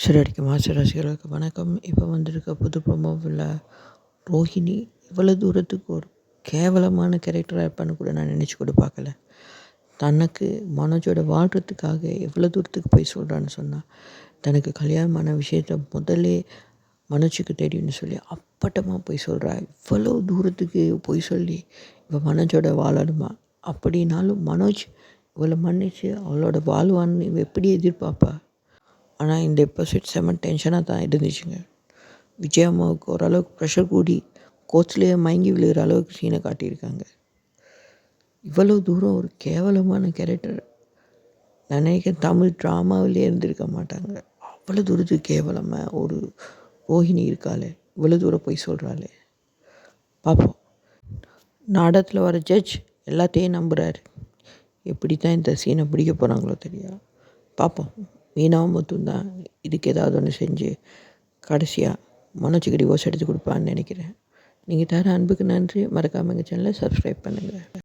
சிறடிக்கு master ரசிகர்களுக்கு வணக்கம். இப்போ வந்திருக்க புது ப்ரோமோவில் ரோஹிணி இவ்வளோ தூரத்துக்கு ஒரு கேவலமான கேரக்டராக இருப்பான்னு கூட நான் நினச்சி கூட பார்க்கல. தனக்கு மனோஜோட வாழ்கிறதுக்காக எவ்வளோ தூரத்துக்கு போய் சொல்கிறான்னு சொன்னால், தனக்கு கல்யாணமான விஷயத்த முதல்லே மனோஜுக்கு தெரியும்னு சொல்லி அப்பட்டமாக போய் சொல்கிறா. இவ்வளோ தூரத்துக்கு போய் சொல்லி இப்போ மனோஜோட வாழணுமா? அப்படின்னாலும் மனோஜ் இவ்வளோ மன்னிச்சு அவளோட வாழ்வான்னு இவ எப்படி எதிர்பார்ப்பா? ஆனால் இந்த எபிசோட் செம்ம டென்ஷனாக தான் இருந்துச்சுங்க. விஜய் அம்மாவுக்கு ஓரளவுக்கு ப்ரெஷர் கூடி கோச்லேயே மயங்கி விழுகிற அளவுக்கு சீனை காட்டியிருக்காங்க. இவ்வளோ தூரம் ஒரு கேவலமான கேரக்டர் நான் நினைக்கிறேன் தமிழ் ட்ராமாவிலே இருந்திருக்க மாட்டாங்க. அவ்வளோ தூரத்துக்கு கேவலமாக ஒரு ரோஹிணி இருக்காளே, இவ்வளோ தூரம் போய் சொல்கிறாளே. பார்ப்போம். நாடகத்தில் வர ஜட்ஜ் எல்லாத்தையும் நம்புகிறாரு. எப்படி தான் இந்த சீனை பிடிக்க போகிறாங்களோ தெரியா. பார்ப்போம். மீனாவும் மட்டும்தான் இதுக்கு ஏதாவது ஒன்று செஞ்சு கடைசியாக மனோஜுக்கு டிவோர்ஸ் எடுத்து கொடுப்பான்னு நினைக்கிறேன். நீங்கள் தர அன்புக்கு நன்றி. மறக்காமல் எங்கள் சேனலை சப்ஸ்கிரைப் பண்ணுங்கள்.